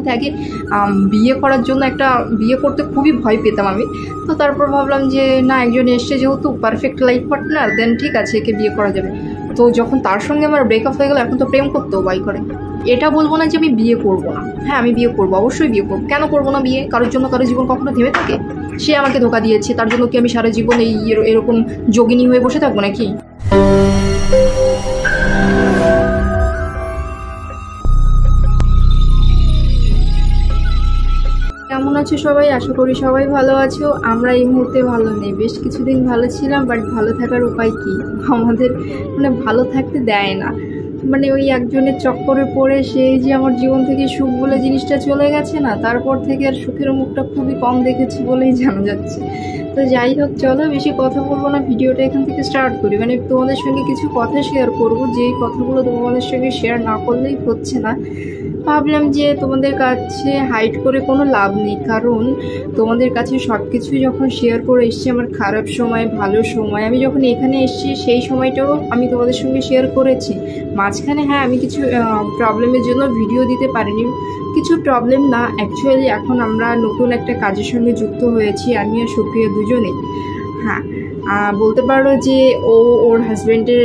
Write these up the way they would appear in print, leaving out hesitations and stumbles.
মধ্যে আগে বিয়ে করার জন্য বিয়ে করতে খুবই ভয় পেতাম আমি। তো তারপর ভাবলাম যে না, একজন এসছে যেহেতু পারফেক্ট লাইফ পার্টনার, দেন ঠিক আছে, একে বিয়ে করা যাবে। তো যখন তার সঙ্গে আমার ব্রেকআপ হয়ে গেল, এখন তো প্রেম করতেও ভয় করে। এটা বলবো না যে আমি বিয়ে করবো না, হ্যাঁ আমি বিয়ে করবো, অবশ্যই বিয়ে করবো। কেন করবো না বিয়ে? কারোর জন্য কারোর জীবন কখনো থেমে থাকে? সে আমাকে ধোকা দিয়েছে, তার জন্য কি আমি সারা জীবন এরকম যোগিনী হয়ে বসে থাকবো নাকি? কেমন আছো সবাই? আশা করি সবাই ভালো আছো। আমরা এই মুহূর্তে ভালো নেই, বেশ কিছুদিন ভালো ছিলাম, বাট ভালো থাকার উপায় কি? আমাদের ভালো থাকতে দেয় না। ওই একজনের চক্করে পড়ে সেই যে আমার জীবন থেকে সুখ বলে জিনিসটা চলে গেছে না, তারপর থেকে আর সুখের মুখটা খুবই কম দেখেছি বলেই জানা যাচ্ছে। তো যাই হোক, চলো বেশি কথা বলবো না, ভিডিওটা এখান থেকে স্টার্ট করি। তোমাদের সঙ্গে কিছু কথা শেয়ার করব, যেই কথাগুলো তোমাদের সঙ্গে শেয়ার না করলেই হচ্ছে না। ভাবলাম যে তোমাদের কাছে হাইড করে কোনো লাভ নেই, কারণ তোমাদের কাছে সব কিছুই যখন শেয়ার করে এসছি, আমার খারাপ সময়, ভালো সময়, আমি যখন এখানে এসছি সেই সময়টাও আমি তোমাদের সঙ্গে শেয়ার করেছি। মাঝখানে হ্যাঁ আমি কিছু প্রবলেমের জন্য ভিডিও দিতে পারিনি, কিছু প্রবলেম না, অ্যাকচুয়ালি এখন আমরা নতুন একটা কাজের সঙ্গে যুক্ত হয়েছি, আমি আর সুপ্রিয়া দুজনেই। হ্যাঁ, বলতে পারো যে ওর হাজব্যান্ডের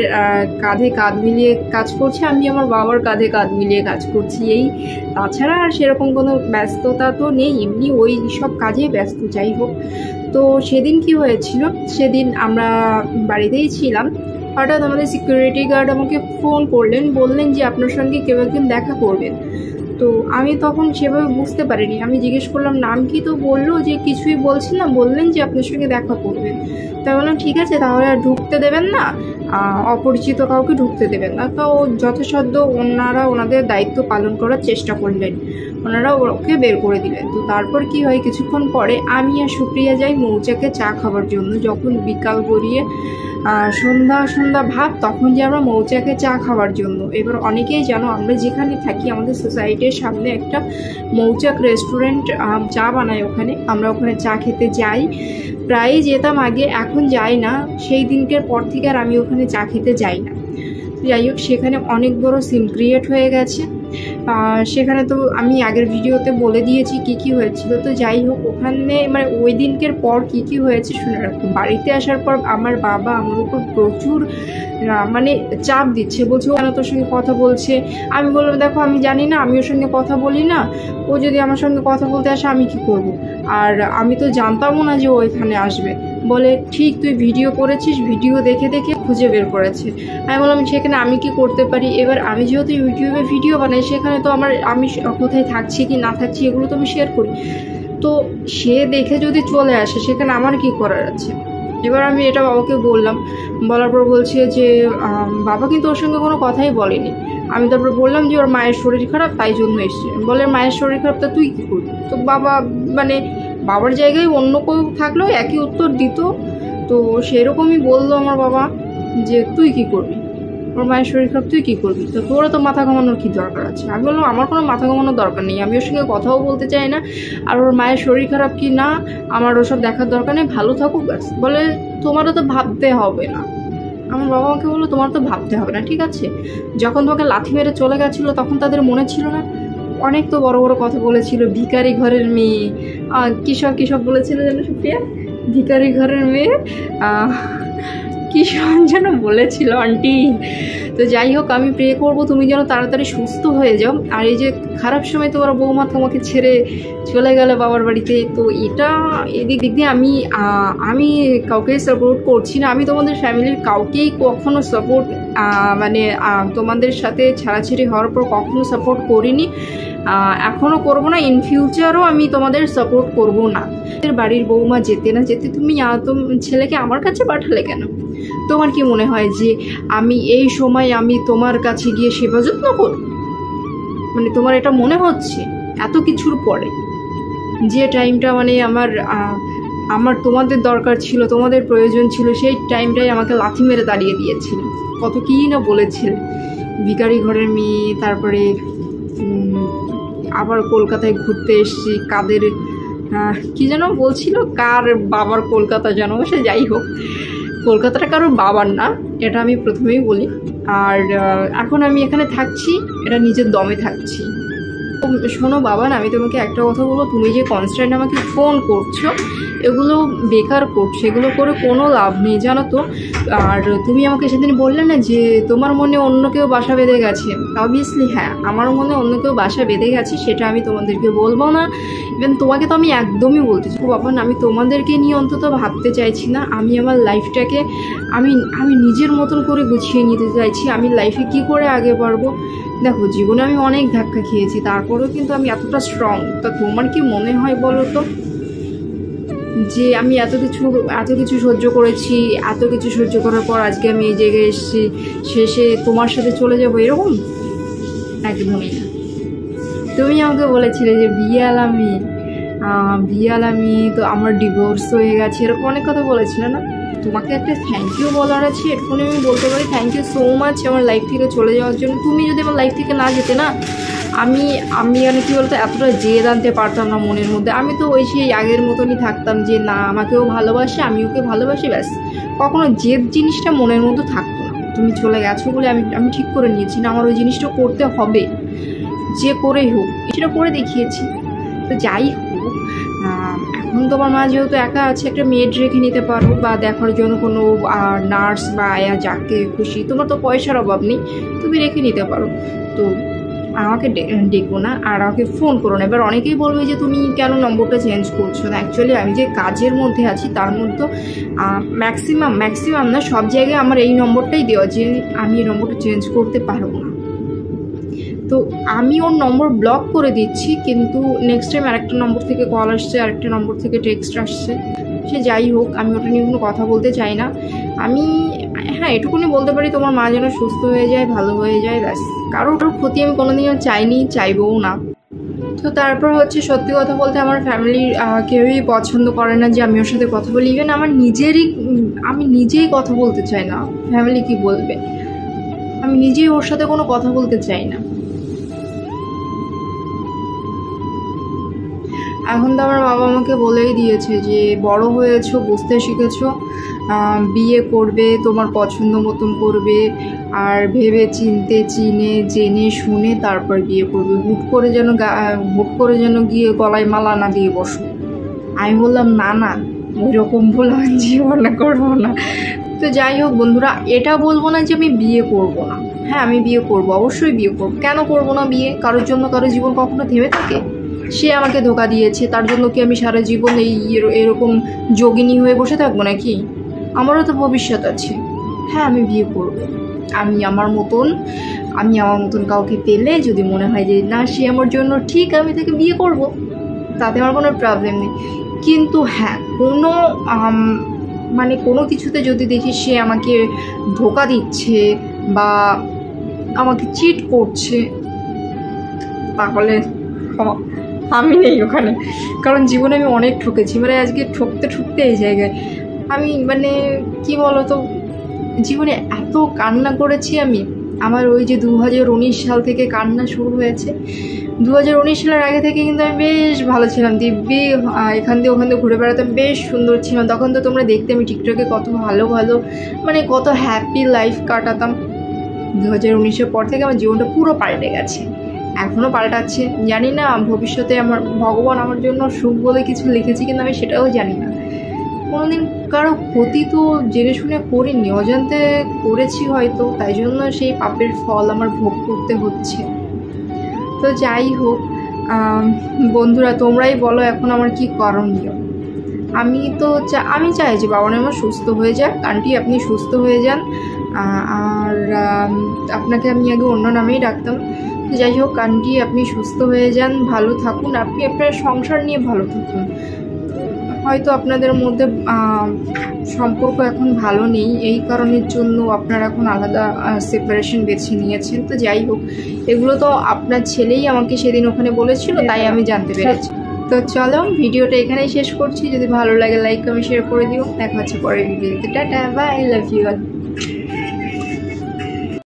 কাঁধে কাঁধ মিলিয়ে কাজ করছে, আমি আমার বাবার কাঁধে কাঁধ মিলিয়ে কাজ করছি। তাছাড়া আর সেরকম কোনো ব্যস্ততা তো নেই, এমনি ওই সব কাজে ব্যস্ত। যাই হোক, তো সেদিন কি হয়েছিল, সেদিন আমরা বাড়িতেই ছিলাম, হঠাৎ আমাদের সিকিউরিটি গার্ড আমাকে ফোন করলেন, বললেন যে আপনার সঙ্গে কেউ একজন দেখা করবেন। তো আমি তখন সেভাবে বুঝতে পারিনি, আমি জিজ্ঞেস করলাম নাম কি, তো বললো যে কিছুই বলছি না, বললেন যে আপনার সঙ্গে দেখা করবেন। তাই বললাম ঠিক আছে, তাহলে আর ঢুকতে দেবেন না, অপরিচিত কাউকে ঢুকতে দেবেন না। তো যথাসাধ্য ওনারা ওনাদের দায়িত্ব পালন করার চেষ্টা করলেন, ওনারা ওকে বের করে দিলেন। তো তারপর কি হয়, কিছুক্ষণ পরে আমি আর সুপ্রিয়া যাই মৌচাকে চা খাবার জন্য। যখন বিকাল গড়িয়ে সন্ধ্যা ভাব, তখন যে আমরা মৌচাকে চা খাওয়ার জন্য। এবার অনেকেই জানো, আমরা যেখানে থাকি আমাদের সোসাইটির সামনে একটা মৌচাক রেস্টুরেন্ট চা বানায়, আমরা ওখানে চা খেতে যাই, প্রায়ই যেতাম আগে, এখন যাই না। সেই দিনকের পর থেকে আর আমি ওখানে চা খেতে যাই না। যাই হোক, সেখানে অনেক বড় সিন ক্রিয়েট হয়ে গেছে। সেখানে তো আমি আগের ভিডিওতে বলে দিয়েছি কি হয়েছিল। তো যাই হোক, ওখানে ওই দিনকের পর কি হয়েছে শুনে রাখো। বাড়িতে আসার পর আমার বাবা আমার উপর প্রচুর চাপ দিচ্ছে, বলছে ও কেন তোর সঙ্গে কথা বলছে। আমি বললাম দেখো, আমি জানি না, আমি ওর সঙ্গে কথা বলি না, ও যদি আমার সঙ্গে কথা বলতে আসে আমি কি করব? আর আমি তো জানতামও না যে ও এখানে আসবে। বলে ঠিক তুই ভিডিও করেছিস, ভিডিও দেখে খুঁজে বের করেছে। আমি বললাম সেখানে আমি কি করতে পারি? এবার আমি যেহেতু ইউটিউবে ভিডিও বানাই, সেখানে তো আমি কোথায় থাকছি কি না থাকছি এগুলো তো আমি শেয়ার করি। তো সে দেখে যদি চলে আসে, সেখানে আমার কি করার আছে? এবার আমি এটা বাবাকে বললাম, বলার পর বলছে যে বাবা কিন্তু ওর সঙ্গে কোনো কথাই বলেনি। আমি তারপর বললাম যে ওর মায়ের শরীর খারাপ, তাই জন্য এসছে। বলে মায়ের শরীর খারাপ, তা তুই কী করবি? তো বাবা বাবার জায়গায় অন্য কেউ থাকলেও একই উত্তর দিত। তো সেরকমই বললো আমার বাবা যে তুই কি করবি, ওর মায়ের শরীর খারাপ, তুই কি করবি? তো তোরা তো মাথা ঘামানোর কি দরকার আছে? আমি বললাম আমার কোনো মাথা ঘামানোর দরকার নেই, আমি ওর সঙ্গে কথাও বলতে চাই না, আর ওর মায়ের শরীর খারাপ কি না আমার ওসব দেখার দরকার নেই, ভালো থাকুক ব্যাস। বলে তোমারও তো ভাবতে হবে না। আমার বাবা আমাকে বললো তোমার তো ভাবতে হবে না, ঠিক আছে। যখন তোমাকে লাথি মেরে চলে গেছিলো তখন তাদের মনে ছিল না? অনেক তো বড় বড় কথা বলেছিল, ভিখারি ঘরের মেয়ে, কিসব বলেছিল যেন সুপ্রিয়া, ভিখারি ঘরের মেয়ে, কিসব যেন বলেছিল আন্টি। তো যাই হোক, আমি প্রে করবো তুমি যেন তাড়াতাড়ি সুস্থ হয়ে যাও। আর এই যে খারাপ সময় তোমার বৌমা তোমাকে ছেড়ে চলে গেল বাবার বাড়িতে, তো এটা এদিক দিয়ে আমি কাউকে সাপোর্ট করছি না। আমি তোমাদের ফ্যামিলির কাউকেই কখনো সাপোর্ট তোমাদের সাথে ছাড়াছাড়ি হওয়ার পর কখনো সাপোর্ট করিনি, এখনও করবো না, ইন ফিউচারও আমি তোমাদের সাপোর্ট করব না। বাড়ির বৌমা যেতে না যেতে তুমি ছেলেকে আমার কাছে পাঠালে কেন? তোমার কি মনে হয় যে আমি এই সময় আমি তোমার কাছে গিয়ে সেবা যত্ন করব? তোমার এটা মনে হচ্ছে এত কিছুর পরে যে টাইমটা আমার তোমাদের দরকার ছিল, তোমাদের প্রয়োজন ছিল, সেই টাইমটাই আমাকে লাথি মেরে দাঁড়িয়ে দিয়েছিল। কত কী না বলেছিল, ভিখারি ঘরের মেয়ে, তারপরে আবার কলকাতায় ঘুরতে এসেছি, কাদের কি যেন বলছিল, কার বাবার কলকাতা যেন, সে যাই হোক, কলকাতাটা কারোর বাবার না, এটা আমি প্রথমেই বলি। আর এখন আমি এখানে থাকছি, এটা নিজের দমে থাকছি, শোনো বাবা, আমি তোমাকে একটা কথা বলবো, তুমি যে কনস্ট্যান্ট আমাকে ফোন করছো এগুলো বেকার করছো, এগুলো করে কোনো লাভ নেই জানো তো। আর তুমি আমাকে সেদিন বললে না যে তোমার মনে অন্য কেউ বাসা বেঁধে গেছে, অবভিয়াসলি হ্যাঁ, আমার মনে অন্য কেউ বাসা বেঁধে গেছে, সেটা আমি তোমাদেরকে বলবো না। ইভেন তোমাকে তো আমি একদমই বলতে চাই বাবা, আমি তোমাদেরকে নিয়ে অন্তত ভাবতে চাইছি না। আমি আমার লাইফটাকে আমি নিজের মতন করে গুছিয়ে নিতে চাইছি। আমি লাইফে কি করে আগে বাড়বো। দেখো, জীবনে আমি অনেক ধাক্কা খেয়েছি, তারপরেও কিন্তু আমি এতটা স্ট্রং। তা তোমার কি মনে হয় বলো তো যে আমি এত কিছু সহ্য করেছি, এত কিছু সহ্য করার পর আজকে আমি এই জায়গায় এসেছি, শেষে তোমার সাথে চলে যাবো এরকম? একদমই না। তুমি আমাকে বলেছিলে যে বিয়ে আলামি তো আমার ডিভোর্স হয়ে গেছে, এরকম অনেক কথা বলেছিলে না। তোমাকে একটা থ্যাংক ইউ বলার আছে, এরকমই আমি বলতে পারি থ্যাংক ইউ সো মাচ আমার লাইফ থেকে চলে যাওয়ার জন্য। তুমি যদি আমার লাইফ থেকে না যেতে না, আমি মানে কী বলতো, এতটা জেদ আনতে পারতাম না মনের মধ্যে। আমি তো ওই সেই আগের মতনই থাকতাম যে না, আমাকেও ভালোবাসে, আমি ওকে ভালোবাসি, ব্যাস। কখনো জেদ জিনিসটা মনের মধ্যে থাকতো না। তুমি চলে গেছো বলে আমি ঠিক করে নিয়েছি না আমার ওই জিনিসটা করতে হবে, যে করেই হোক সেটা করে দেখিয়েছি। তো যাই হোক, এখন তোমার মা যেহেতু একা আছে, একটা মেড রেখে নিতে পারো, বা দেখার জন্য কোনো নার্স বা আয়া যাকে খুশি, তোমার তো পয়সার অভাব নেই, তুমি রেখে নিতে পারো। তো আমাকে ডেকো না আর আমাকে ফোন করো না। এবার অনেকেই বলবে যে তুমি কেন নম্বরটা চেঞ্জ করছো না। অ্যাকচুয়ালি আমি যে কাজের মধ্যে আছি তার মধ্যে ম্যাক্সিমাম না, সব জায়গায় আমার এই নম্বরটাই দেওয়া যে আমি এই নম্বরটা চেঞ্জ করতে পারবো না। তো আমি ওর নম্বর ব্লক করে দিচ্ছি, কিন্তু নেক্সট টাইম আরেকটা নম্বর থেকে কল আসছে, আরেকটা নম্বর থেকে টেক্সট আসছে। সে যাই হোক, আমি ওটা নিয়ে কোনো কথা বলতে চাই না। আমি হ্যাঁ এটুকুনি বলতে পারি, তোমার মা যেন সুস্থ হয়ে যায়, ভালো হয়ে যায়, ব্যাস। কারোর ক্ষতি আমি কোনোদিনও চাইনি, চাইবও না। তো তারপর হচ্ছে, সত্যি কথা বলতে আমার ফ্যামিলির কেউই পছন্দ করে না যে আমি ওর সাথে কথা বলি। ইভেন আমার আমি নিজেই কথা বলতে চাই না। ফ্যামিলি কি বলবে, আমি নিজেই ওর সাথে কোনো কথা বলতে চাই না। এখন তো আমার বাবা আমাকে বলেই দিয়েছে যে বড় হয়েছো, বুঝতে শিখেছো, বিয়ে করবে, তোমার পছন্দ মতন করবে, আর ভেবে চিনতে জেনে শুনে তারপর বিয়ে করবে। হুট করে যেন গিয়ে গলায় মালা না দিয়ে বসো। আমি বললাম না, ওই রকম ভুল আমি জীবনে করবো না। তো যাই হোক বন্ধুরা, এটা বলবো না যে আমি বিয়ে করবো না। হ্যাঁ, আমি বিয়ে করবো, অবশ্যই বিয়ে করবো। কেন করবো না বিয়ে? কারোর জন্য কারো জীবন কখনো থেমে থাকে? সে আমাকে ধোকা দিয়েছে, তার জন্য কি আমি সারা জীবন এরকম যোগিনী হয়ে বসে থাকবো নাকি? আমারও তো ভবিষ্যৎ আছে। হ্যাঁ, আমি বিয়ে করব। আমি আমার মতন কাউকে পেলে যদি মনে হয় যে না সে আমার জন্য ঠিক, আমি তাকে বিয়ে করব, তাতে আমার কোনো প্রবলেম নেই। কিন্তু হ্যাঁ, কোনো কিছুতে যদি দেখি সে আমাকে ধোকা দিচ্ছে বা আমাকে চিট করছে, তাহলে আমি নেই ওখানে। কারণ জীবনে আমি অনেক ঠকেছি, আজকে ঠকতে এই জায়গায় আমি কি বলতো, জীবনে এত কান্না করেছি আমি। আমার ওই যে 2019 সাল থেকে কান্না শুরু হয়েছে। 2019 সালের আগে থেকে কিন্তু আমি বেশ ভালো ছিলাম, দিব্যি এখান দিয়ে ওখান দিয়ে ঘুরে বেড়াতাম, বেশ সুন্দর ছিলাম। তখন তো তোমরা দেখতে আমি টিকটকে কত ভালো কত হ্যাপি লাইফ কাটাতাম। 2019-এর পর থেকে আমার জীবনটা পুরো পাল্টে গেছে, এখনও পাল্টাচ্ছে। জানি না ভবিষ্যতে আমার ভগবান আমার জন্য সুখ বলে কিছু লিখেছি, কিন্তু আমি সেটাও জানি না। কোনোদিন কারো ক্ষতি তো জেনে শুনে করিনি, অজান্তে করেছি হয়তো, তাই জন্য সেই পাপের ফল আমার ভোগ করতে হচ্ছে। তো যাই হোক বন্ধুরা, তোমরাই বলো এখন আমার কি করণীয়। আমি চাই যে বাবা আমার সুস্থ হয়ে যাক। আন্টি, আপনি সুস্থ হয়ে যান। আর আপনাকে আমি আগে অন্য নামেই ডাকতাম। যাই হোক আন্টি, আপনি সুস্থ হয়ে যান, ভালো থাকুন, আপনি আপনার সংসার নিয়ে ভালো থাকুন। হয়তো আপনাদের মধ্যে সম্পর্ক এখন ভালো নেই, এই কারণের জন্য আপনারা এখন আলাদা সেপারেশন বেছে নিয়েছেন। তো যাই হোক, এগুলো তো আপনার ছেলেই আমাকে সেদিন ওখানে বলেছিল, তাই আমি জানতে পেরেছি। তো চলো, ভিডিওটা এখানেই শেষ করছি। যদি ভালো লাগে লাইক কমেন্ট শেয়ার করে দিও। দেখা হচ্ছে পরের ভিডিওতে। Tata, bye, love you all.